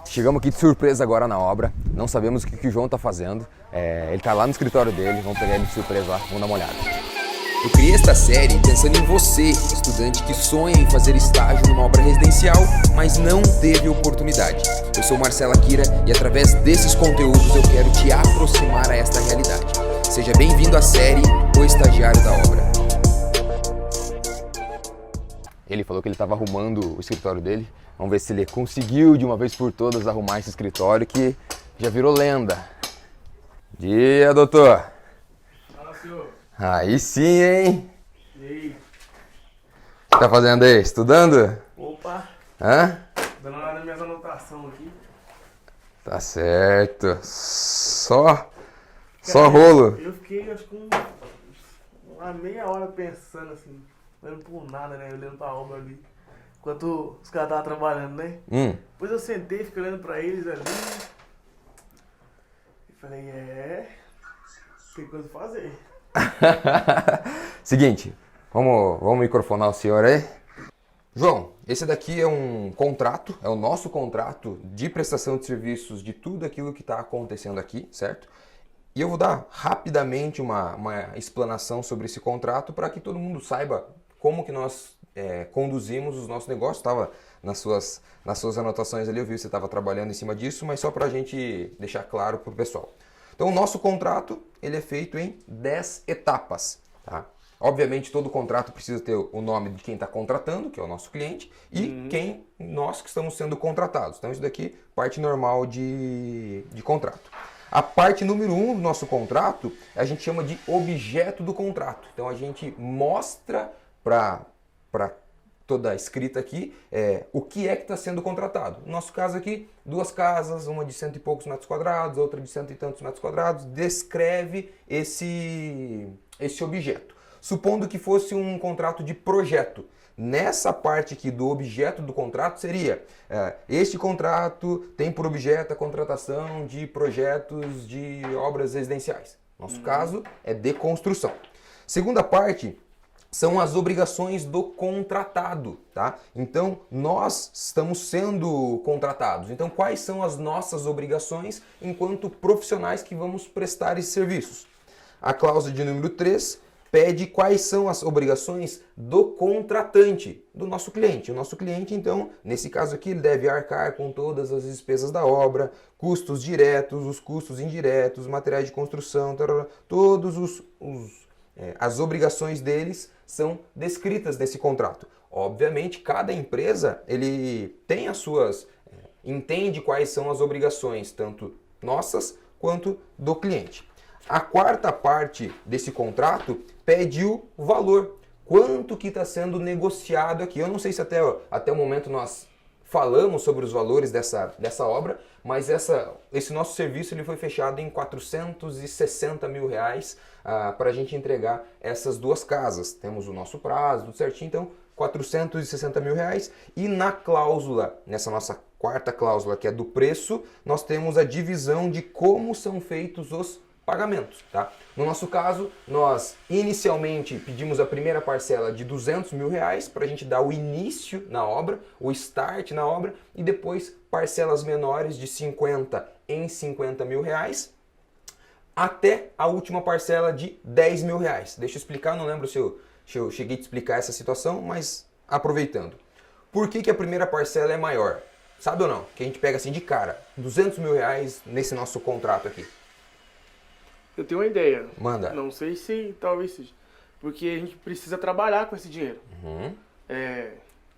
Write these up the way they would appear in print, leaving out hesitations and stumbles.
Chegamos aqui de surpresa agora na obra, não sabemos o que o João tá fazendo. Ele tá lá no escritório dele, vamos pegar ele de surpresa lá, vamos dar uma olhada. Eu criei esta série pensando em você, estudante que sonha em fazer estágio numa obra residencial, mas não teve oportunidade. Eu sou Marcelo Akira e através desses conteúdos eu quero te aproximar a esta realidade. Seja bem-vindo à série O Estagiário da Obra. Ele falou que ele estava arrumando o escritório dele. Vamos ver se ele conseguiu de uma vez por todas arrumar esse escritório que já virou lenda. Dia, doutor. Fala, senhor. Aí sim, hein? E aí? O que tá fazendo aí? Estudando? Opa, Hã? dando uma olhada nas minhas anotações aqui. Tá certo. Só rolo. Eu fiquei, acho que uma meia hora pensando assim, olhando por nada, né? Olhando pra obra ali. Enquanto os caras estavam trabalhando, né? Depois eu sentei, fiquei olhando pra eles ali. E falei, tem coisa pra fazer. Seguinte, vamos microfonar o senhor aí. João, esse daqui é um contrato, é o nosso contrato de prestação de serviços de tudo aquilo que está acontecendo aqui, certo? E eu vou dar rapidamente uma explanação sobre esse contrato para que todo mundo saiba como que nós conduzimos os nossos negócios. Estava nas suas anotações ali, eu vi que você estava trabalhando em cima disso, mas só para a gente deixar claro para o pessoal. Então, o nosso contrato ele é feito em 10 etapas. Tá? Obviamente, todo contrato precisa ter o nome de quem está contratando, que é o nosso cliente, e nós que estamos sendo contratados. Então, isso daqui parte normal de contrato. A parte número 1 do nosso contrato, a gente chama de objeto do contrato. Então, a gente mostra para toda a escrita aqui o que é que está sendo contratado. No nosso caso aqui, 2 casas, uma de 100 e poucos metros quadrados, outra de 100 e tantos metros quadrados, descreve esse objeto. Supondo que fosse um contrato de projeto. Nessa parte aqui do objeto do contrato seria, este contrato tem por objeto a contratação de projetos de obras residenciais. Nosso caso é de construção. Segunda parte são as obrigações do contratado, tá? Então, nós estamos sendo contratados. Então, quais são as nossas obrigações enquanto profissionais que vamos prestar esses serviços? A cláusula de número 3 pede quais são as obrigações do contratante, do nosso cliente. O nosso cliente, então, nesse caso aqui, ele deve arcar com todas as despesas da obra, custos diretos, os custos indiretos, materiais de construção, todos as obrigações deles são descritas nesse contrato. Obviamente, cada empresa ele tem as suas, entende quais são as obrigações, tanto nossas quanto do cliente. A quarta parte desse contrato pede o valor. Quanto que está sendo negociado aqui? Eu não sei se até o momento nós falamos sobre os valores dessa obra, mas esse nosso serviço ele foi fechado em R$460 mil para a gente entregar essas 2 casas. Temos o nosso prazo, tudo certinho, então R$460 mil. E na cláusula, nessa nossa quarta cláusula, que é do preço, nós temos a divisão de como são feitos os pagamentos. Tá? No nosso caso, nós inicialmente pedimos a primeira parcela de R$200 mil para a gente dar o início na obra, o start na obra, e depois parcelas menores de 50 em R$50 mil, até a última parcela de R$10 mil. Deixa eu explicar, não lembro se eu cheguei a explicar essa situação, mas aproveitando. Por que a primeira parcela é maior? Sabe ou não? Que a gente pega assim de cara, R$200 mil nesse nosso contrato aqui. Eu tenho uma ideia. Manda. Não sei se talvez seja. Porque a gente precisa trabalhar com esse dinheiro. O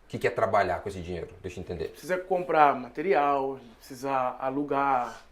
que é trabalhar com esse dinheiro? Deixa eu entender. Precisa comprar material, a gente precisa alugar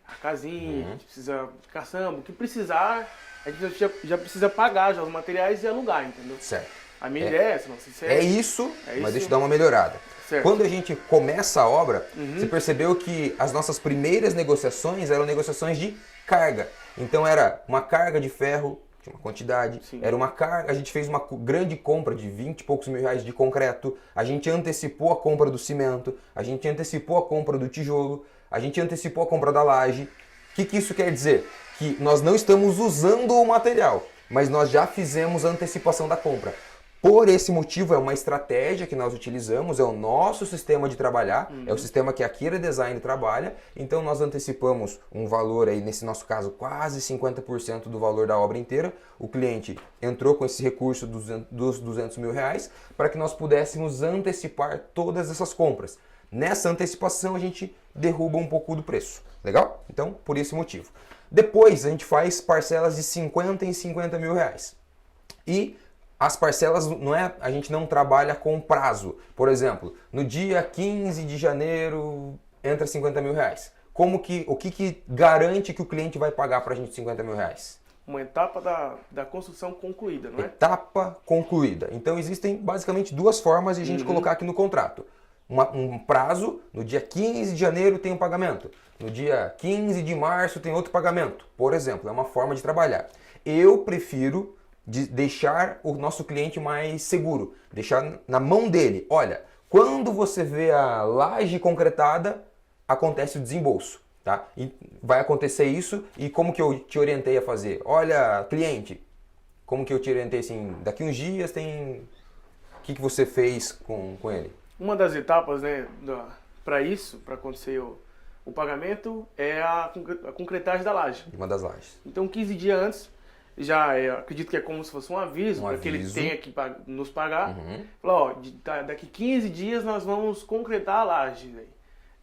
a casinha, a gente precisa caçamba. O que precisar, a gente já precisa pagar já os materiais e alugar, entendeu? Certo. A minha ideia é essa, não sei se é isso, mas deixa eu dar uma melhorada. Certo. Quando a gente começa a obra, você percebeu que as nossas primeiras negociações eram negociações de carga. Então era uma carga de ferro, tinha uma quantidade, era uma carga, a gente fez uma grande compra de 20 e poucos mil de concreto, a gente antecipou a compra do cimento, a gente antecipou a compra do tijolo, a gente antecipou a compra da laje. O que isso quer dizer? Que nós não estamos usando o material, mas nós já fizemos a antecipação da compra. Por esse motivo, é uma estratégia que nós utilizamos, é o nosso sistema de trabalhar, é o sistema que a Kira Design trabalha, então nós antecipamos um valor aí, nesse nosso caso, quase 50% do valor da obra inteira. O cliente entrou com esse recurso dos 200 mil reais para que nós pudéssemos antecipar todas essas compras. Nessa antecipação, a gente derruba um pouco do preço, legal? Então, por esse motivo. Depois, a gente faz parcelas de 50 em 50 mil reais. E as parcelas, a gente não trabalha com prazo. Por exemplo, no dia 15 de janeiro entra 50 mil reais. O que garante que o cliente vai pagar para a gente 50 mil reais? Uma etapa da construção concluída, não é? Etapa concluída. Então existem basicamente duas formas de a gente colocar aqui no contrato. Um prazo, no dia 15 de janeiro tem um pagamento. No dia 15 de março tem outro pagamento. Por exemplo, é uma forma de trabalhar. Eu prefiro deixar o nosso cliente mais seguro, deixar na mão dele. Olha, quando você vê a laje concretada, acontece o desembolso, tá? E vai acontecer isso, e como que eu te orientei a fazer? Olha, cliente, como que eu te orientei assim, daqui uns dias tem... O que você fez com ele? Uma das etapas, né, para isso, para acontecer o pagamento, é a concretagem da laje. Uma das lajes. Então, 15 dias antes, acredito que é como se fosse um aviso para que ele tenha que nos pagar. Falar, ó, daqui 15 dias nós vamos concretar a laje.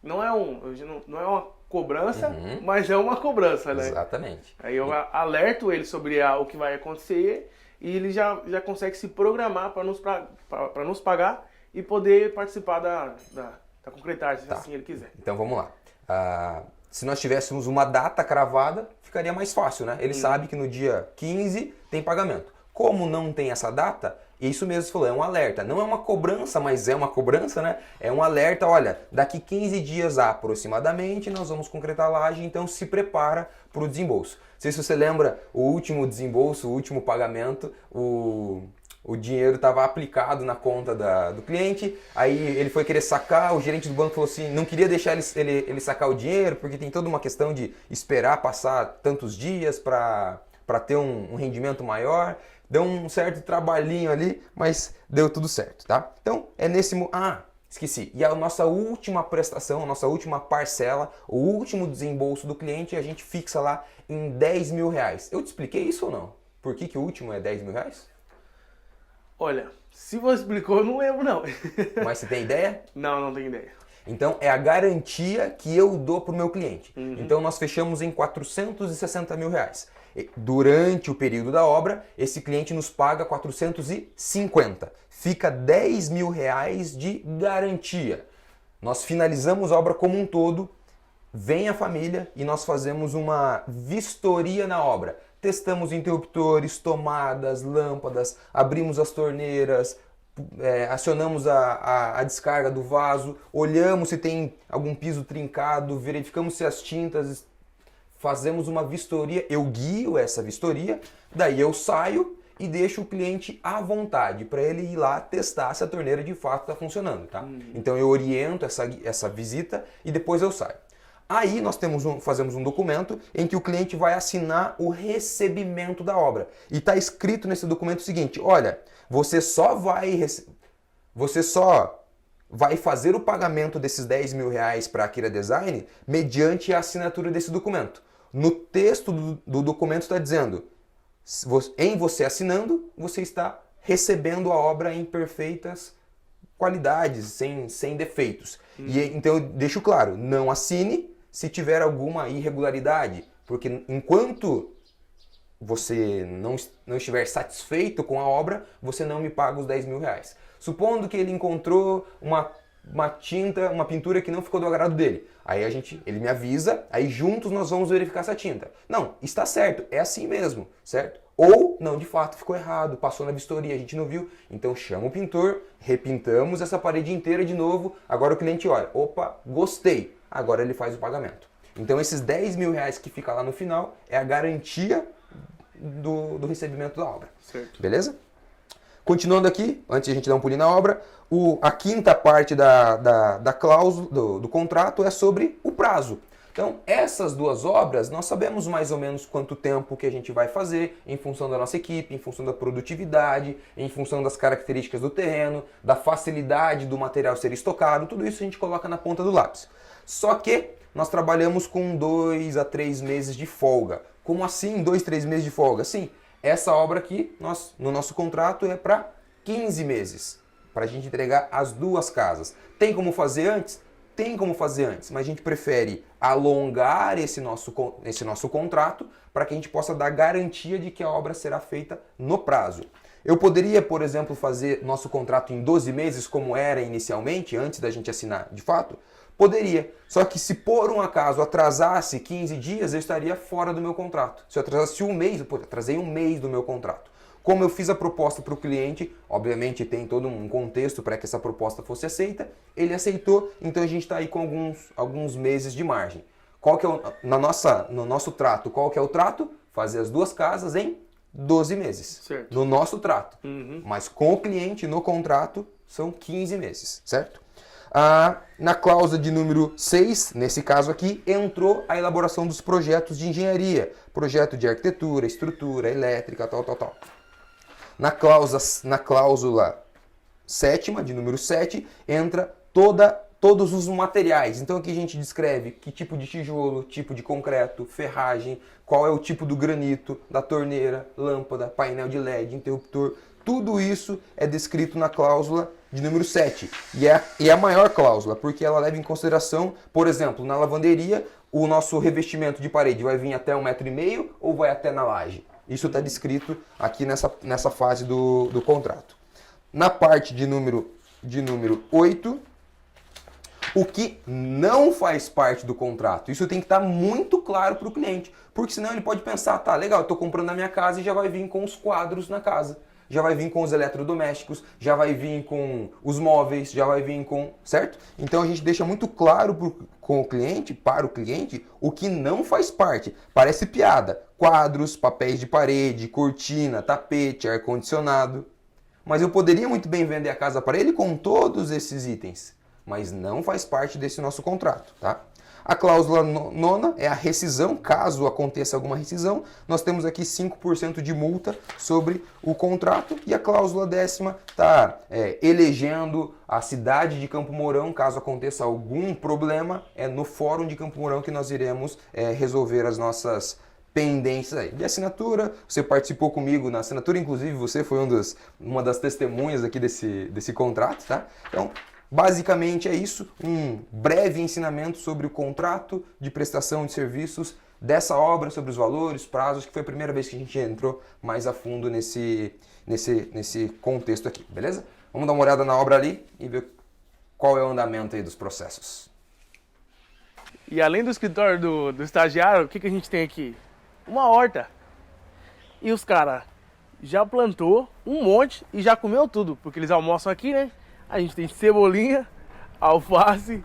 Não é uma cobrança, mas é uma cobrança, né? Exatamente. Aí eu alerto ele sobre o que vai acontecer e ele já consegue se programar para nos pagar e poder participar da concretagem, se assim ele quiser. Então vamos lá. Se nós tivéssemos uma data cravada, ficaria mais fácil, né? Ele sabe que no dia 15 tem pagamento. Como não tem essa data, isso mesmo você falou, é um alerta. Não é uma cobrança, mas é uma cobrança, né? É um alerta, olha, daqui 15 dias aproximadamente nós vamos concretar a laje, então se prepara para o desembolso. Não sei se você lembra, o último desembolso, o último pagamento, o dinheiro estava aplicado na conta do cliente, aí ele foi querer sacar, o gerente do banco falou assim, não queria deixar ele sacar o dinheiro, porque tem toda uma questão de esperar passar tantos dias para ter um rendimento maior. Deu um certo trabalhinho ali, mas deu tudo certo, tá? Então, é nesse... esqueci. E a nossa última prestação, a nossa última parcela, o último desembolso do cliente, a gente fixa lá em 10 mil reais. Eu te expliquei isso ou não? Por que o último é 10 mil reais? Olha, se você explicou, eu não lembro não. Mas você tem ideia? Não tenho ideia. Então, é a garantia que eu dou para o meu cliente. Então, nós fechamos em 460 mil reais. Durante o período da obra, esse cliente nos paga 450. Fica 10 mil reais de garantia. Nós finalizamos a obra como um todo, vem a família e nós fazemos uma vistoria na obra. Testamos interruptores, tomadas, lâmpadas, abrimos as torneiras, acionamos a descarga do vaso, olhamos se tem algum piso trincado, verificamos se as tintas... Fazemos uma vistoria, eu guio essa vistoria, daí eu saio e deixo o cliente à vontade para ele ir lá testar se a torneira de fato está funcionando, tá? Então eu oriento essa visita e depois eu saio. Aí nós fazemos um documento em que o cliente vai assinar o recebimento da obra. E está escrito nesse documento o seguinte, olha, você só vai fazer o pagamento desses 10 mil reais para a Kira Design mediante a assinatura desse documento. No texto do documento está dizendo, em você assinando, você está recebendo a obra em perfeitas qualidades, sem defeitos. E então eu deixo claro, não assine se tiver alguma irregularidade, porque enquanto você não estiver satisfeito com a obra, você não me paga os 10 mil reais. Supondo que ele encontrou uma tinta, uma pintura que não ficou do agrado dele. Aí ele me avisa, aí juntos nós vamos verificar essa tinta. Não, está certo, é assim mesmo, certo? Ou, não, de fato ficou errado, passou na vistoria, a gente não viu. Então chama o pintor, repintamos essa parede inteira de novo, agora o cliente olha, opa, gostei, agora ele faz o pagamento. Então esses 10 mil reais que fica lá no final é a garantia do recebimento da obra. Certo. Beleza? Continuando aqui, antes de a gente dar um pulinho na obra, a quinta parte da cláusula do contrato é sobre o prazo. Então, essas duas obras, nós sabemos mais ou menos quanto tempo que a gente vai fazer, em função da nossa equipe, em função da produtividade, em função das características do terreno, da facilidade do material ser estocado, tudo isso a gente coloca na ponta do lápis. Só que nós trabalhamos com 2 a 3 meses de folga. Como assim 2, 3 meses de folga? Sim, essa obra aqui, no nosso contrato, é para 15 meses, para a gente entregar as duas casas. Tem como fazer antes? Tem como fazer antes, mas a gente prefere alongar esse nosso contrato para que a gente possa dar garantia de que a obra será feita no prazo. Eu poderia, por exemplo, fazer nosso contrato em 12 meses, como era inicialmente, antes da gente assinar de fato? Poderia. Só que se por um acaso atrasasse 15 dias, eu estaria fora do meu contrato. Se eu atrasasse um mês, atrasei um mês do meu contrato. Como eu fiz a proposta para o cliente, obviamente tem todo um contexto para que essa proposta fosse aceita, ele aceitou, então a gente está aí com alguns meses de margem. Qual que é no nosso trato, qual que é o trato? Fazer as duas casas em 12 meses. Certo. No nosso trato. Mas com o cliente, no contrato, são 15 meses, certo? Na cláusula de número 6, nesse caso aqui, entrou a elaboração dos projetos de engenharia. Projeto de arquitetura, estrutura, elétrica, tal. Na cláusula 7ª, de número 7, entra todos os materiais. Então aqui a gente descreve que tipo de tijolo, tipo de concreto, ferragem, qual é o tipo do granito, da torneira, lâmpada, painel de LED, interruptor. Tudo isso é descrito na cláusula de número 7. E é a maior cláusula, porque ela leva em consideração, por exemplo, na lavanderia, o nosso revestimento de parede vai vir até 1,5 m ou vai até na laje. Isso está descrito aqui nessa fase do contrato. Na parte de número 8, o que não faz parte do contrato. Isso tem que estar muito claro para o cliente, porque senão ele pode pensar, tá, legal, eu estou comprando na minha casa e já vai vir com os quadros na casa, já vai vir com os eletrodomésticos, já vai vir com os móveis, já vai vir com... Certo? Então a gente deixa muito claro para o cliente, o que não faz parte. Parece piada. Quadros, papéis de parede, cortina, tapete, ar-condicionado. Mas eu poderia muito bem vender a casa para ele com todos esses itens. Mas não faz parte desse nosso contrato, tá? A cláusula 9ª é a rescisão. Caso aconteça alguma rescisão, nós temos aqui 5% de multa sobre o contrato. E a cláusula 10ª está elegendo a cidade de Campo Mourão. Caso aconteça algum problema, é no Fórum de Campo Mourão que nós iremos resolver as nossas pendências aí. De assinatura, você participou comigo na assinatura, inclusive você foi uma das testemunhas aqui desse contrato, tá? Então, basicamente é isso, um breve ensinamento sobre o contrato de prestação de serviços dessa obra, sobre os valores, prazos, que foi a primeira vez que a gente entrou mais a fundo nesse contexto aqui, beleza? Vamos dar uma olhada na obra ali e ver qual é o andamento aí dos processos. E além do escritório do estagiário, o que a gente tem aqui? Uma horta. E os caras já plantou um monte e já comeu tudo, porque eles almoçam aqui, né? A gente tem cebolinha, alface,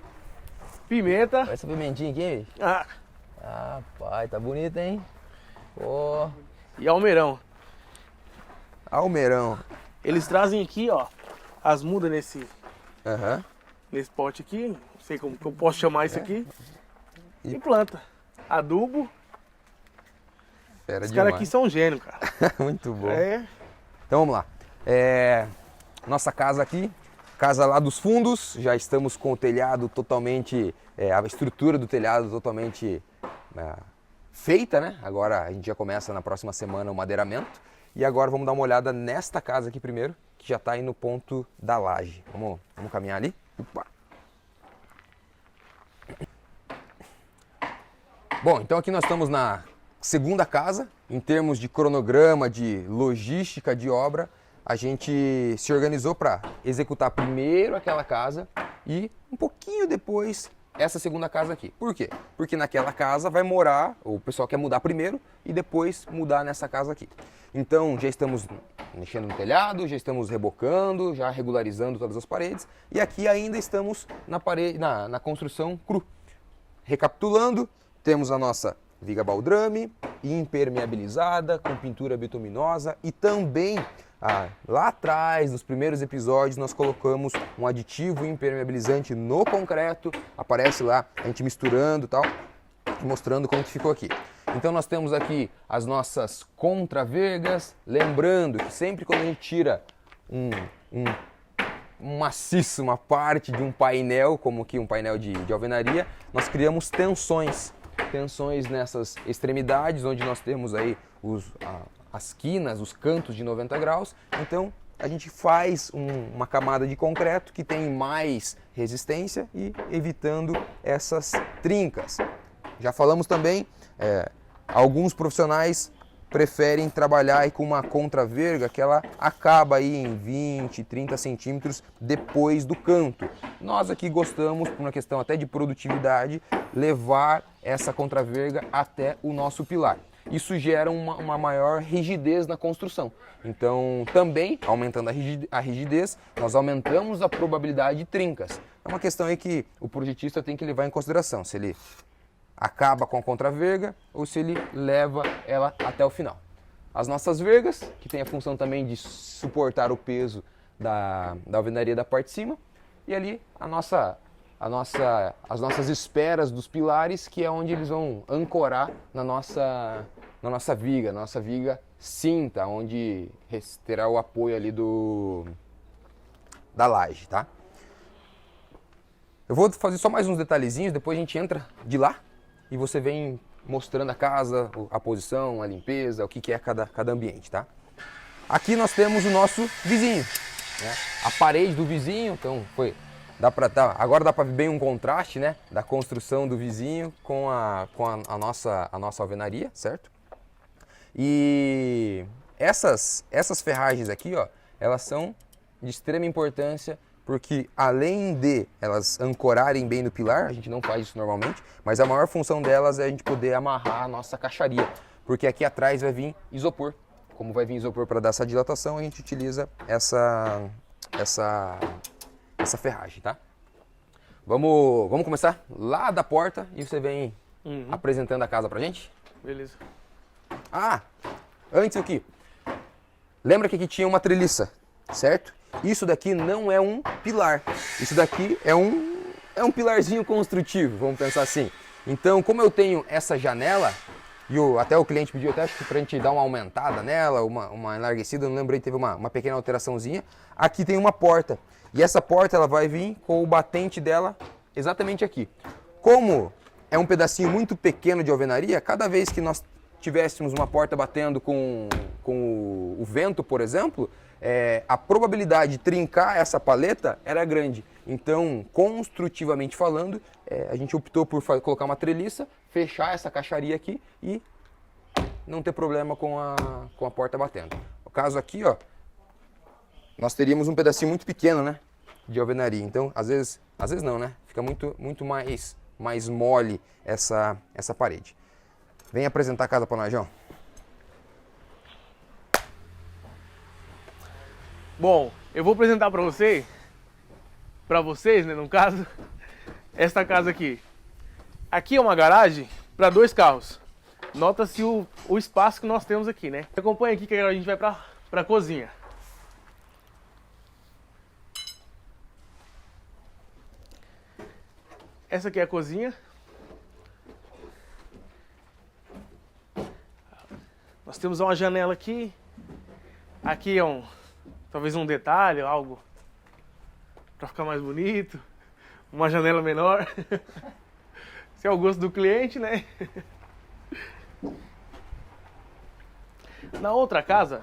pimenta. Olha essa pimentinha aqui. Pai, tá bonita, hein? Pô. E almeirão. Almeirão. Eles trazem aqui, ó, as mudas nesse pote aqui. Não sei como que eu posso chamar isso aqui. E planta. Adubo. Os caras aqui são gênios, cara. Muito bom. Então vamos lá. Nossa casa aqui, casa lá dos fundos, já estamos com o telhado totalmente, a estrutura do telhado totalmente feita, né? Agora a gente já começa na próxima semana o madeiramento. E agora vamos dar uma olhada nesta casa aqui primeiro, que já está aí no ponto da laje. Vamos caminhar ali? Opa. Bom, então aqui nós estamos na segunda casa. Em termos de cronograma, de logística de obra, a gente se organizou para executar primeiro aquela casa e um pouquinho depois essa segunda casa aqui. Por quê? Porque naquela casa vai morar, o pessoal quer mudar primeiro e depois mudar nessa casa aqui. Então já estamos mexendo no telhado, já estamos rebocando, já regularizando todas as paredes e aqui ainda estamos na construção cru. Recapitulando, temos a nossa viga baldrame, impermeabilizada, com pintura bituminosa e também lá atrás, nos primeiros episódios, nós colocamos um aditivo impermeabilizante no concreto, aparece lá a gente misturando e tal. mostrando como que ficou aqui. Então nós temos aqui as nossas contravergas, lembrando que sempre quando a gente tira um maciço, uma parte de um painel, como aqui um painel de alvenaria, nós criamos tensões nessas extremidades, onde nós temos aí as quinas, os cantos de 90 graus, então a gente faz uma camada de concreto que tem mais resistência e evitando essas trincas. Já falamos também, alguns profissionais preferem trabalhar aí com uma contraverga que ela acaba aí em 20, 30 centímetros depois do canto. Nós aqui gostamos, por uma questão até de produtividade, levar essa contraverga até o nosso pilar. Isso gera uma maior rigidez na construção. Então, também, aumentando a rigidez, nós aumentamos a probabilidade de trincas. É uma questão aí que o projetista tem que levar em consideração, se ele acaba com a contraverga ou se ele leva ela até o final. As nossas vergas, que tem a função também de suportar o peso da alvenaria da parte de cima, e ali as nossas esperas dos pilares, que é onde eles vão ancorar na nossa viga cinta, onde terá o apoio ali da laje, tá? Eu vou fazer só mais uns detalhezinhos, depois a gente entra de lá e você vem mostrando a casa, a posição, a limpeza, o que é cada ambiente, tá? Aqui nós temos o nosso vizinho, né? A parede do vizinho, então agora dá para ver bem um contraste, né, da construção do vizinho com a nossa alvenaria, certo? E essas ferragens aqui, ó, elas são de extrema importância porque além de elas ancorarem bem no pilar, a gente não faz isso normalmente, mas a maior função delas é a gente poder amarrar a nossa caixaria, porque aqui atrás vai vir isopor. Como vai vir isopor para dar essa dilatação, a gente utiliza essa ferragem, tá? Vamos começar lá da porta e você vem apresentando a casa pra gente? Beleza. Antes aqui, lembra que aqui tinha uma treliça, certo? Isso daqui não é um pilar, isso daqui é um pilarzinho construtivo, vamos pensar assim. Então, como eu tenho essa janela, e até o cliente pediu até acho que pra gente dar uma aumentada nela, uma enlarguecida, não lembrei, teve uma pequena alteraçãozinha. Aqui tem uma porta, e essa porta ela vai vir com o batente dela exatamente aqui. Como é um pedacinho muito pequeno de alvenaria, cada vez que nós tivéssemos uma porta batendo com o vento, por exemplo, a probabilidade de trincar essa paleta era grande. Então, construtivamente falando, a gente optou por colocar uma treliça, fechar essa caixaria aqui e não ter problema com a porta batendo. No caso aqui, ó, nós teríamos um pedacinho muito pequeno, né, de alvenaria. Então, às vezes não, né? Fica muito mais mole essa parede. Vem apresentar a casa para nós, João. Bom, eu vou apresentar para vocês, né, no caso, esta casa aqui. Aqui é uma garagem para 2 carros. Nota-se o espaço que nós temos aqui, né? Acompanha aqui que agora a gente vai para a cozinha. Essa aqui é a cozinha. Nós temos uma janela aqui. Aqui é talvez um detalhe, algo para ficar mais bonito. Uma janela menor. Esse é o gosto do cliente, né? Na outra casa,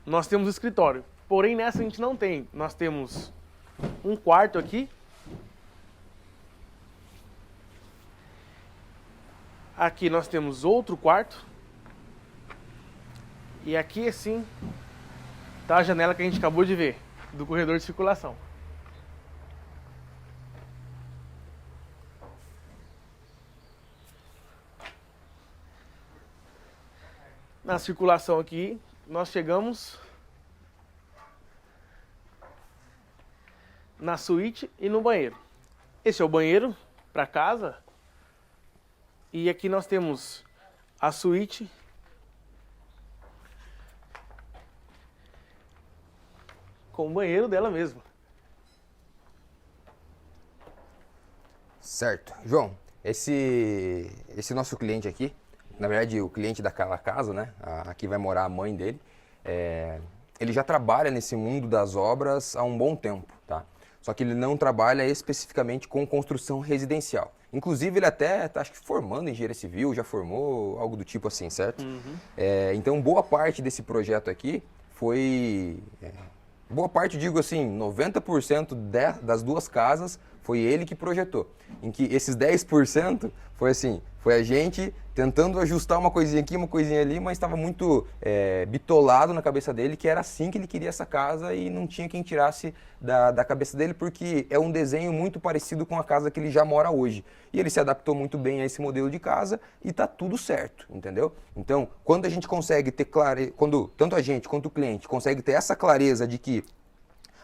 nós temos escritório. Porém, nessa a gente não tem. Nós temos um quarto aqui. Aqui nós temos outro quarto. E aqui, assim, tá a janela que a gente acabou de ver, do corredor de circulação. Na circulação aqui, nós chegamos na suíte e no banheiro. Esse é o banheiro para casa. E aqui nós temos a suíte com o banheiro dela mesmo. Certo. João, esse nosso cliente aqui, na verdade o cliente daquela casa, né? Aqui vai morar a mãe dele, ele já trabalha nesse mundo das obras há um bom tempo, tá? Só que ele não trabalha especificamente com construção residencial. Inclusive ele até está, acho que, formando em engenharia civil, já formou, algo do tipo assim, certo? Então boa parte desse projeto aqui foi... boa parte, digo assim, 90% das duas casas foi ele que projetou. Em que esses 10% foi assim, foi a gente tentando ajustar uma coisinha aqui, uma coisinha ali, mas estava muito bitolado na cabeça dele que era assim que ele queria essa casa e não tinha quem tirasse da cabeça dele, porque é um desenho muito parecido com a casa que ele já mora hoje. E ele se adaptou muito bem a esse modelo de casa e tá tudo certo, entendeu? Então, quando a gente consegue ter clareza, quando tanto a gente quanto o cliente consegue ter essa clareza de que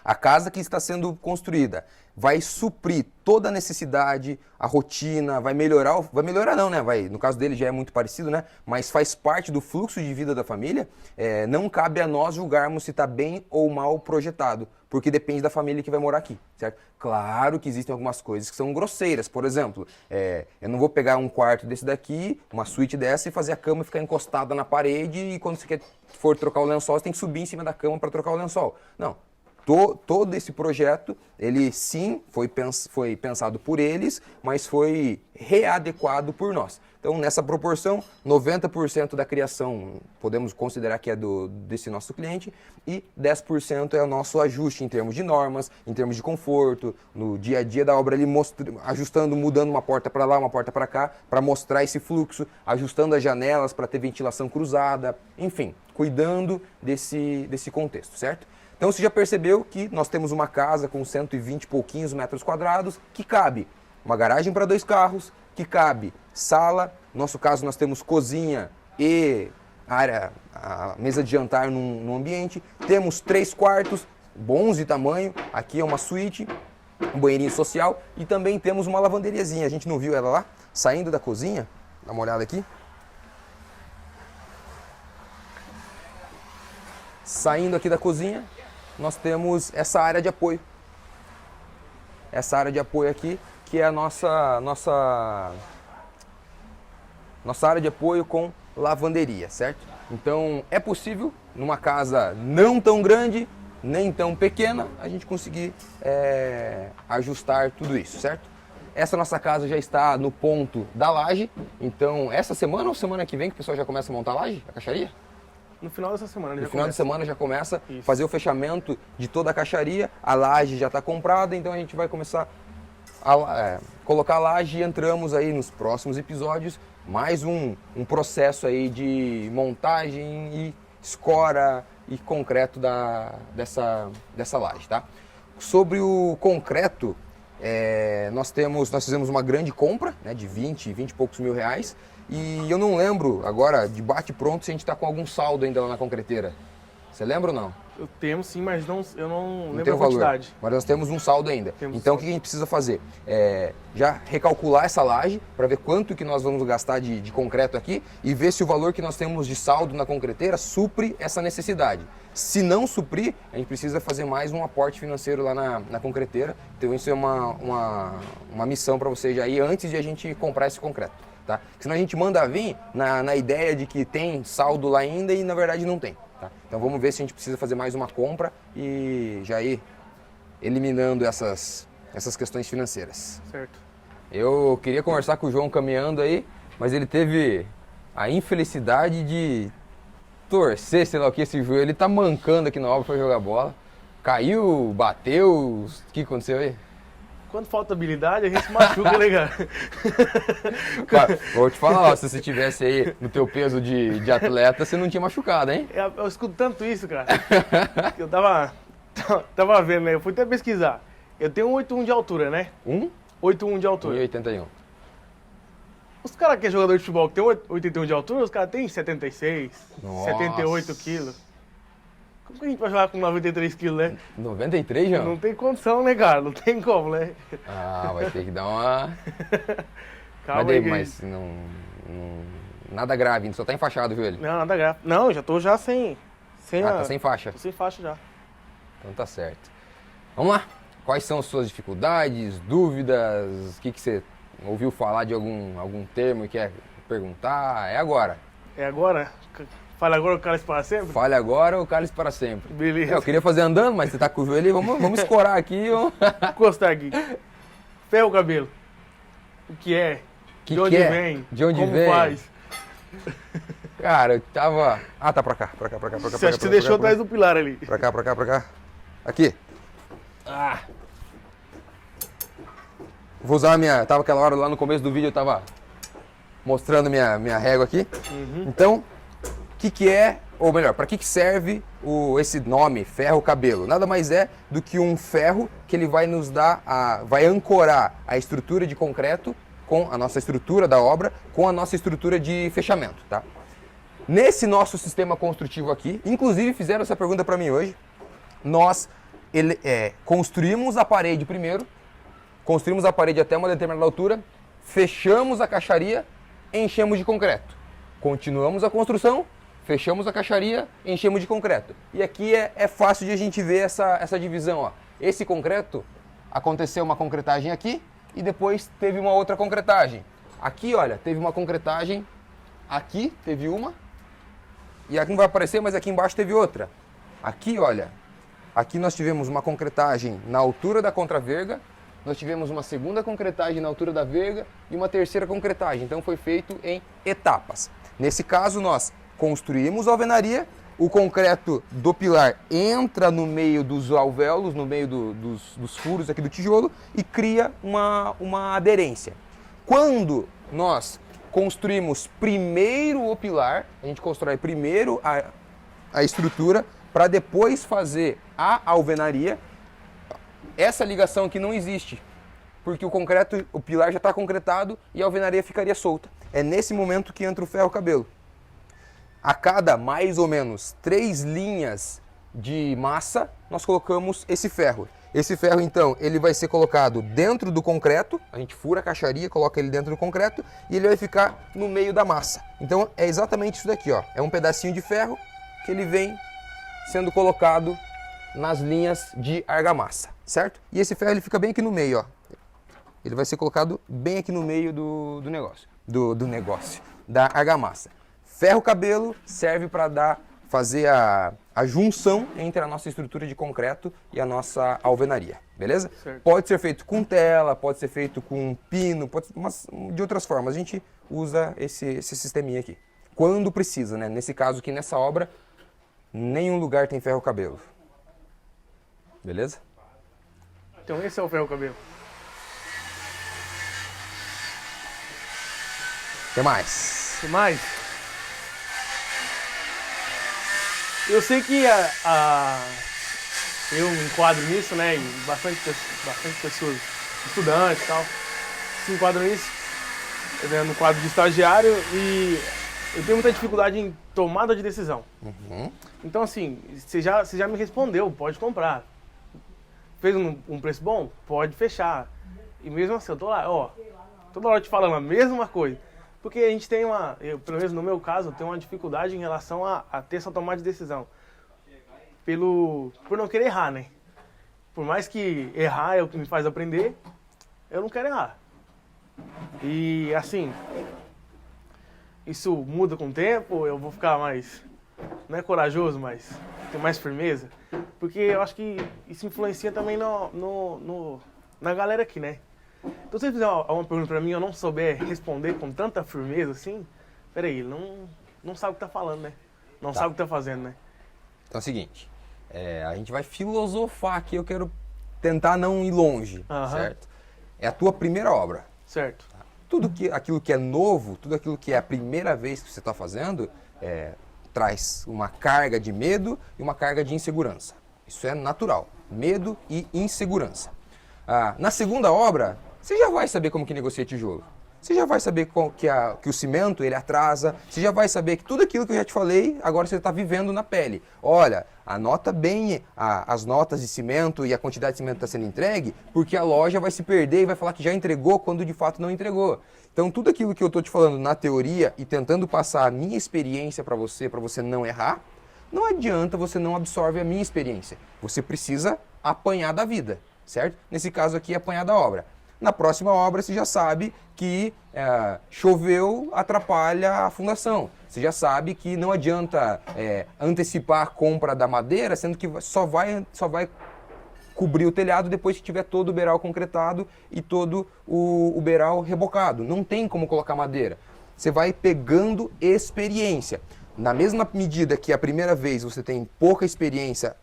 a casa que está sendo construída vai suprir toda a necessidade, a rotina, vai melhorar não, né? No caso dele já é muito parecido, né? Mas faz parte do fluxo de vida da família, não cabe a nós julgarmos se está bem ou mal projetado, porque depende da família que vai morar aqui, certo? Claro que existem algumas coisas que são grosseiras, por exemplo, eu não vou pegar um quarto desse daqui, uma suíte dessa e fazer a cama ficar encostada na parede e quando você for trocar o lençol, você tem que subir em cima da cama para trocar o lençol. Não. Todo esse projeto, ele sim foi pensado por eles, mas foi readequado por nós. Então, nessa proporção, 90% da criação podemos considerar que é desse nosso cliente e 10% é o nosso ajuste em termos de normas, em termos de conforto, no dia a dia da obra, ele ajustando, mudando uma porta para lá, uma porta para cá, para mostrar esse fluxo, ajustando as janelas para ter ventilação cruzada, enfim, cuidando desse contexto, certo? Então você já percebeu que nós temos uma casa com 120 e pouquinhos metros quadrados, que cabe uma garagem para 2 carros, que cabe sala, no nosso caso nós temos cozinha e a mesa de jantar num ambiente, temos 3 quartos, bons de tamanho, aqui é uma suíte, um banheirinho social e também temos uma lavanderiazinha, a gente não viu ela lá? Saindo da cozinha, dá uma olhada aqui. Saindo aqui da cozinha, nós temos essa área de apoio. Essa área de apoio aqui, que é a nossa área de apoio com lavanderia, certo? Então, é possível, numa casa não tão grande, nem tão pequena, a gente conseguir ajustar tudo isso, certo? Essa nossa casa já está no ponto da laje, então, essa semana ou semana que vem que o pessoal já começa a montar a laje, a caixaria? No final dessa semana. No final de semana já começa a fazer o fechamento de toda a caixaria, a laje já está comprada, então a gente vai começar a colocar a laje e entramos aí nos próximos episódios, mais um processo aí de montagem e escora e concreto dessa laje, tá? Sobre o concreto, nós fizemos uma grande compra, né, de 20 e poucos mil reais, e eu não lembro agora, de bate-pronto, se a gente está com algum saldo ainda lá na concreteira. Você lembra ou não? Eu tenho sim, mas eu não lembro tem a o valor, quantidade. mas nós temos um saldo ainda. Temos Então saldo. o que a gente precisa fazer? Já recalcular essa laje para ver quanto que nós vamos gastar de concreto aqui e ver se o valor que nós temos de saldo na concreteira supre essa necessidade. Se não suprir, a gente precisa fazer mais um aporte financeiro lá na concreteira. Então isso é uma missão para vocês já ir antes de a gente comprar esse concreto. Tá? Senão a gente manda vir na ideia de que tem saldo lá ainda e na verdade não tem. Tá? Então vamos ver se a gente precisa fazer mais uma compra e já ir eliminando essas questões financeiras. Certo. Eu queria conversar com o João caminhando aí, mas ele teve a infelicidade de torcer, sei lá o que, esse joelho. Ele tá mancando aqui na obra para jogar bola. Caiu, bateu, o que aconteceu aí? Quando falta habilidade, a gente se machuca, né, cara? Vou te falar, ó, se você tivesse aí no teu peso de atleta, você não tinha machucado, hein? Eu escuto tanto isso, cara. Que eu tava vendo, né? Eu fui até pesquisar. Eu tenho 1,81 de altura, né? 8,1 de altura. 1,81. Os caras que é jogador de futebol que tem 81 de altura, os caras têm 76, Nossa. 78 quilos. Como que a gente vai jogar com 93 quilos, né? 93, João? Não tem condição, né, cara? Não tem como, né? Ah, vai ter que dar uma... Calma mas, aí, mas não... Nada grave, só tá enfaixado o joelho. Não, nada grave. Não, já tô já sem tá sem faixa. Tô sem faixa já. Então tá certo. Vamos lá. Quais são as suas dificuldades, dúvidas? O que você ouviu falar de algum termo e quer perguntar? É agora. É agora? Fale agora o cálice para sempre? Fale agora ou cálice para sempre. Beleza. Eu queria fazer andando, mas você tá com o joelho aí, vamos escorar aqui. Vou encostar aqui. Ferro cabelo. O que é? De onde vem? De onde como vem? Faz? Cara, eu tava... Ah, tá pra cá. Você acha que você deixou atrás do pilar ali? Pra cá. Aqui. Ah. Vou usar a minha... Tava aquela hora lá no começo do vídeo, eu tava mostrando minha régua aqui. Então, o que é... Ou melhor, para que serve esse nome, ferro cabelo? Nada mais é do que um ferro que ele vai nos dar, vai ancorar a estrutura de concreto com a nossa estrutura da obra, com a nossa estrutura de fechamento, tá? Nesse nosso sistema construtivo aqui, inclusive fizeram essa pergunta para mim hoje, nós construímos a parede primeiro, construímos a parede até uma determinada altura, fechamos a caixaria, enchemos de concreto. Continuamos a construção, fechamos a caixaria, enchemos de concreto. E aqui é fácil de a gente ver essa divisão, ó. Esse concreto, aconteceu uma concretagem aqui e depois teve uma outra concretagem. Aqui, olha, teve uma concretagem, aqui teve uma, e aqui não vai aparecer, mas aqui embaixo teve outra. Aqui, olha, aqui nós tivemos uma concretagem na altura da contraverga, nós tivemos uma segunda concretagem na altura da verga e uma terceira concretagem. Então foi feito em etapas. Nesse caso, nós construímos a alvenaria, o concreto do pilar entra no meio dos alvéolos, no meio dos furos aqui do tijolo e cria uma aderência. Quando nós construímos primeiro o pilar, a gente constrói primeiro a estrutura para depois fazer a alvenaria, essa ligação aqui não existe, porque o pilar já está concretado e a alvenaria ficaria solta. É nesse momento que entra o ferro cabelo. A cada mais ou menos 3 linhas de massa, nós colocamos esse ferro. Esse ferro, então, ele vai ser colocado dentro do concreto, a gente fura a caixaria, coloca ele dentro do concreto e ele vai ficar no meio da massa. Então, é exatamente isso daqui, ó. É um pedacinho de ferro que ele vem sendo colocado nas linhas de argamassa, certo? E esse ferro, ele fica bem aqui no meio, ó. Ele vai ser colocado bem aqui no meio do negócio, da argamassa. Ferro cabelo serve para fazer a junção entre a nossa estrutura de concreto e a nossa alvenaria, beleza? Certo. Pode ser feito com tela, pode ser feito com pino, mas de outras formas. A gente usa esse sisteminha aqui. Quando precisa, né? Nesse caso aqui, nessa obra, nenhum lugar tem ferro cabelo. Beleza? Então esse é o ferro cabelo. O que mais? O que mais? Eu sei que eu me enquadro nisso, né? E bastante pessoas, estudantes e tal, se enquadram nisso, no quadro de estagiário, e eu tenho muita dificuldade em tomada de decisão. Então, assim, você já me respondeu, pode comprar. Fez um preço bom? Pode fechar. E mesmo assim, eu tô lá, ó, toda hora te falando a mesma coisa. Porque a gente tem pelo menos no meu caso, eu tenho uma dificuldade em relação a ter essa tomada de decisão. Por não querer errar, né? Por mais que errar é o que me faz aprender, eu não quero errar. E assim, isso muda com o tempo, eu vou ficar mais, não é corajoso, mas ter mais firmeza. Porque eu acho que isso influencia também na galera aqui, né? Então, se você fizer uma pergunta pra mim e eu não souber responder com tanta firmeza assim, peraí, ele não sabe o que tá falando, né? Não sabe o que tá fazendo, né? Então é o seguinte, a gente vai filosofar aqui, eu quero tentar não ir longe, certo? É a tua primeira obra. Certo. Tudo aquilo que é novo, tudo aquilo que é a primeira vez que você está fazendo, traz uma carga de medo e uma carga de insegurança. Isso é natural, medo e insegurança. Na segunda obra, você já vai saber como que negocia tijolo. Você já vai saber que o cimento ele atrasa, você já vai saber que tudo aquilo que eu já te falei, agora você está vivendo na pele. Olha, anota bem as notas de cimento e a quantidade de cimento que está sendo entregue, porque a loja vai se perder e vai falar que já entregou quando de fato não entregou. Então tudo aquilo que eu estou te falando na teoria e tentando passar a minha experiência para você não errar, não adianta, você não absorve a minha experiência. Você precisa apanhar da vida, certo? Nesse caso aqui, apanhar da obra. na próxima obra você já sabe que choveu, atrapalha a fundação. Você já sabe que não adianta antecipar a compra da madeira, sendo que só vai cobrir o telhado depois que tiver todo o beiral concretado e todo o beiral rebocado. Não tem como colocar madeira. Você vai pegando experiência. Na mesma medida que a primeira vez você tem pouca experiência,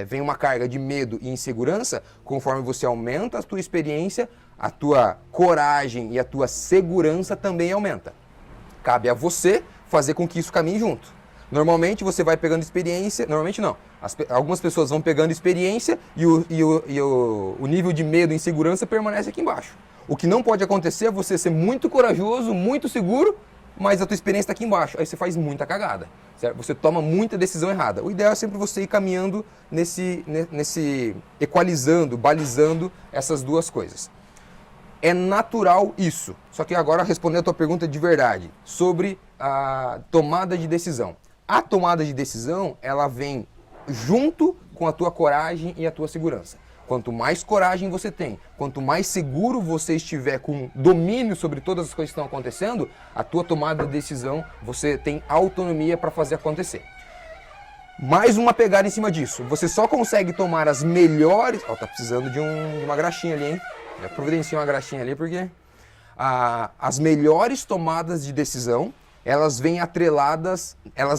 vem uma carga de medo e insegurança, conforme você aumenta a tua experiência, a tua coragem e a tua segurança também aumenta. Cabe a você fazer com que isso caminhe junto. Normalmente você vai pegando experiência, normalmente não, algumas pessoas vão pegando experiência e o nível de medo e insegurança permanece aqui embaixo. O que não pode acontecer é você ser muito corajoso, muito seguro, mas a tua experiência está aqui embaixo. Aí você faz muita cagada, certo? Você toma muita decisão errada. O ideal é sempre você ir caminhando equalizando, balizando essas duas coisas. É natural isso. Só que agora respondendo a tua pergunta de verdade, sobre a tomada de decisão. A tomada de decisão, ela vem junto com a tua coragem e a tua segurança. Quanto mais coragem você tem, quanto mais seguro você estiver com domínio sobre todas as coisas que estão acontecendo, a tua tomada de decisão, você tem autonomia para fazer acontecer. Mais uma pegada em cima disso. Você só consegue tomar as melhores... tá precisando de uma graxinha ali, hein? Providencia uma graxinha ali, porque as melhores tomadas de decisão, elas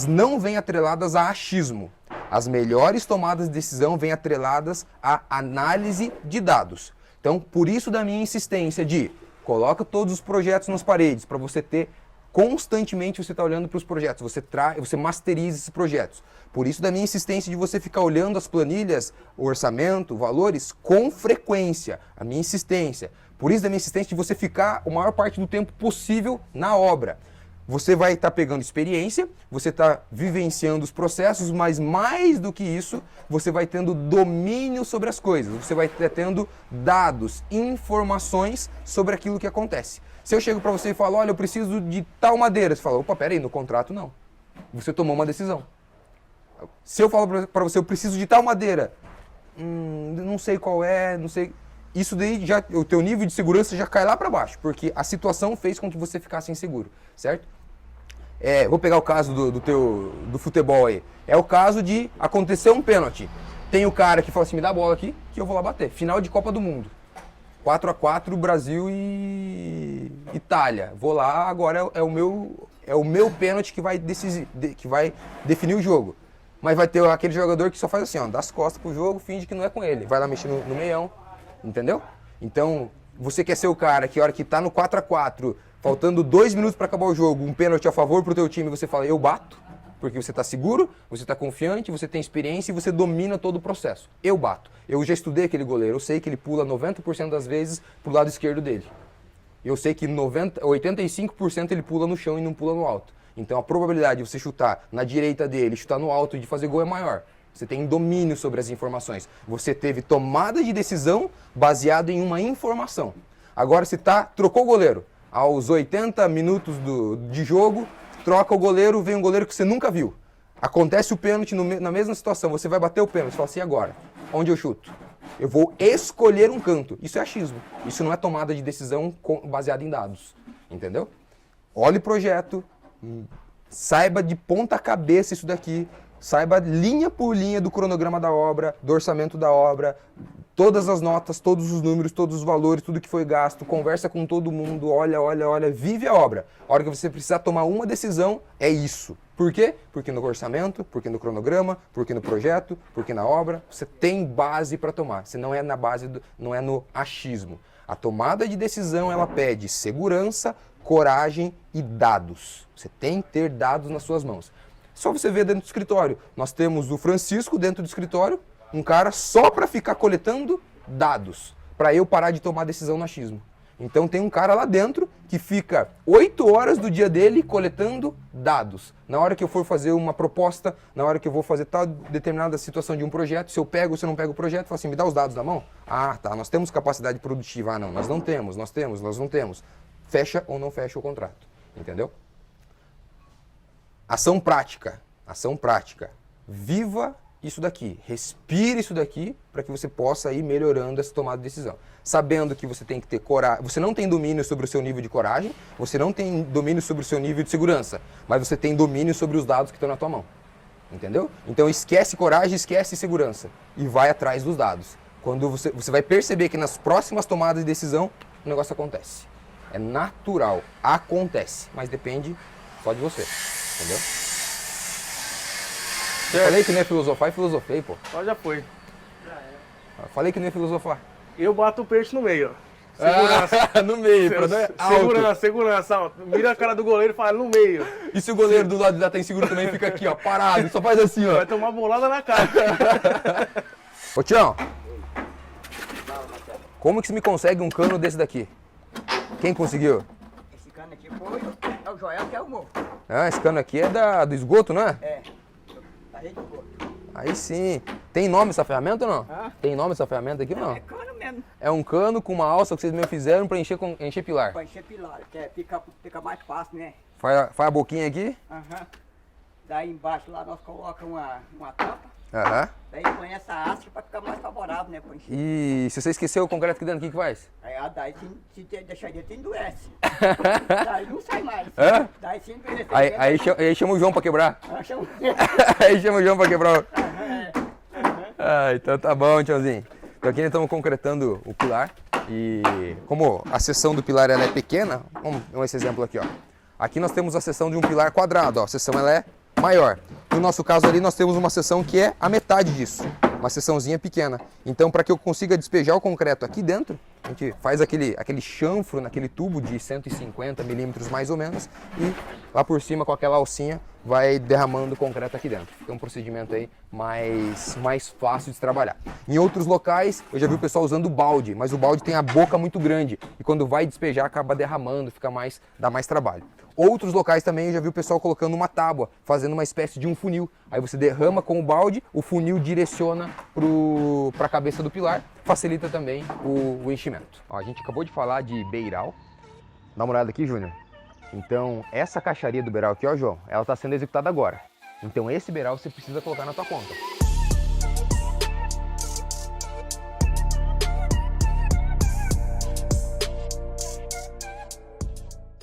não vêm atreladas a achismo. As melhores tomadas de decisão vêm atreladas à análise de dados. Então, por isso da minha insistência de coloca todos os projetos nas paredes, para você ter constantemente, você está olhando para os projetos, você masteriza esses projetos. Por isso da minha insistência de você ficar olhando as planilhas, o orçamento, valores, com frequência. A minha insistência. Por isso da minha insistência de você ficar a maior parte do tempo possível na obra. Você vai estar pegando experiência, você está vivenciando os processos, mas mais do que isso, você vai tendo domínio sobre as coisas. Você vai tendo dados, informações sobre aquilo que acontece. Se eu chego para você e falo, olha, eu preciso de tal madeira, você fala, opa, peraí, no contrato não. Você tomou uma decisão. Se eu falo para você, eu preciso de tal madeira, não sei qual é, não sei... Isso daí, o teu nível de segurança já cai lá para baixo, porque a situação fez com que você ficasse inseguro, certo? Vou pegar o caso do futebol aí. É o caso de acontecer um pênalti. Tem o cara que fala assim, me dá a bola aqui, que eu vou lá bater. Final de Copa do Mundo. 4-4, Brasil e Itália. Vou lá, agora é o meu pênalti que vai definir o jogo. Mas vai ter aquele jogador que só faz assim, ó, dá as costas pro jogo, finge que não é com ele. Vai lá mexer no meião. Entendeu? Então, você quer ser o cara que a hora que tá no 4-4, faltando 2 minutos para acabar o jogo, um pênalti a favor pro teu time, você fala, eu bato, porque você tá seguro, você tá confiante, você tem experiência e você domina todo o processo. Eu bato. Eu já estudei aquele goleiro, eu sei que ele pula 90% das vezes pro lado esquerdo dele. Eu sei que 85% ele pula no chão e não pula no alto. Então, a probabilidade de você chutar na direita dele, chutar no alto e de fazer gol é maior. Você tem domínio sobre as informações. Você teve tomada de decisão baseada em uma informação. Agora, se trocou o goleiro. Aos 80 minutos de jogo, troca o goleiro, vem um goleiro que você nunca viu. Acontece o pênalti na mesma situação. Você vai bater o pênalti. Você fala assim, e agora? Onde eu chuto? Eu vou escolher um canto. Isso é achismo. Isso não é tomada de decisão baseada em dados. Entendeu? Olhe o projeto. Saiba de ponta cabeça isso daqui. Saiba linha por linha do cronograma da obra, do orçamento da obra, todas as notas, todos os números, todos os valores, tudo que foi gasto, conversa com todo mundo, olha, vive a obra. A hora que você precisar tomar uma decisão, é isso. Por quê? Porque no orçamento, porque no cronograma, porque no projeto, porque na obra, você tem base para tomar. Você não é na base, não é no achismo. A tomada de decisão, ela pede segurança, coragem e dados. Você tem que ter dados nas suas mãos. Só você ver dentro do escritório. Nós temos o Francisco dentro do escritório, um cara só para ficar coletando dados, para eu parar de tomar decisão no achismo. Então tem um cara lá dentro que fica 8 horas do dia dele coletando dados. Na hora que eu for fazer uma proposta, na hora que eu vou fazer tal determinada situação de um projeto, se eu pego ou se eu não pego o projeto, eu falo assim, me dá os dados na mão? Ah, tá, nós temos capacidade produtiva. Ah, não, nós não temos, nós não temos. Fecha ou não fecha o contrato, entendeu? Ação prática. Viva isso daqui, respire isso daqui para que você possa ir melhorando essa tomada de decisão. Sabendo que você tem que ter coragem, você não tem domínio sobre o seu nível de coragem, você não tem domínio sobre o seu nível de segurança, mas você tem domínio sobre os dados que estão na tua mão. Entendeu? Então esquece coragem, esquece segurança e vai atrás dos dados. Quando você vai perceber que nas próximas tomadas de decisão o negócio acontece. É natural, acontece, mas depende só de você, entendeu? Eu falei que não ia filosofar e filosofei, pô. Só já foi. Eu falei que não ia filosofar. Eu bato o peixe no meio, ó. Segurança. No meio, pra dar alto. Segurança, segurança, ó. Mira a cara do goleiro e fala no meio. E se o goleiro do lado de lá tá inseguro também, fica aqui, ó, parado, só faz assim, ó. Vai tomar bolada na cara. Ô Tião, como que você me consegue um cano desse daqui? Quem conseguiu? Esse cano aqui foi o Joel que arrumou. Ah, esse cano aqui é do esgoto, não é? É, da rede de esgoto. Aí sim. Tem nome essa ferramenta ou não? Hã? Tem nome essa ferramenta aqui ou não? É cano mesmo, É um cano com uma alça que vocês mesmo fizeram pra encher pilar. pra encher pilar, que fica mais fácil, né? Faz a boquinha aqui. Aham. Daí embaixo lá nós colocamos uma tampa, Aham. daí põe essa haste pra ficar mais favorável, né? Pra encher. E se você esqueceu o concreto aqui dentro, o que faz? Aí, daí se deixar dentro, endurece. Daí não sai mais. Hã? Daí se endurece. Aí chama o João pra quebrar. Chama... Aí chama o João pra quebrar. É. Ah, então tá bom, Tiãozinho. Então aqui nós estamos concretando o pilar. E como a seção do pilar ela é pequena, vamos esse exemplo aqui, ó. Aqui nós temos a seção de um pilar quadrado, ó. A seção ela é maior. No nosso caso ali nós temos uma seção que é a metade disso, uma seçãozinha pequena. Então para que eu consiga despejar o concreto aqui dentro, a gente faz aquele chanfro naquele tubo de 150 milímetros mais ou menos e lá por cima com aquela alcinha vai derramando o concreto aqui dentro. Fica um procedimento aí mais fácil de trabalhar. Em outros locais eu já vi o pessoal usando balde, mas o balde tem a boca muito grande e quando vai despejar acaba derramando, dá mais trabalho. Outros locais também eu já vi o pessoal colocando uma tábua, fazendo uma espécie de um funil. Aí você derrama com o balde, o funil direciona para a cabeça do pilar, facilita também o enchimento. Ó, a gente acabou de falar de beiral. Dá uma olhada aqui, Júnior. Então, essa caixaria do beiral aqui, ó, João, ela está sendo executada agora. Então, esse beiral você precisa colocar na tua conta.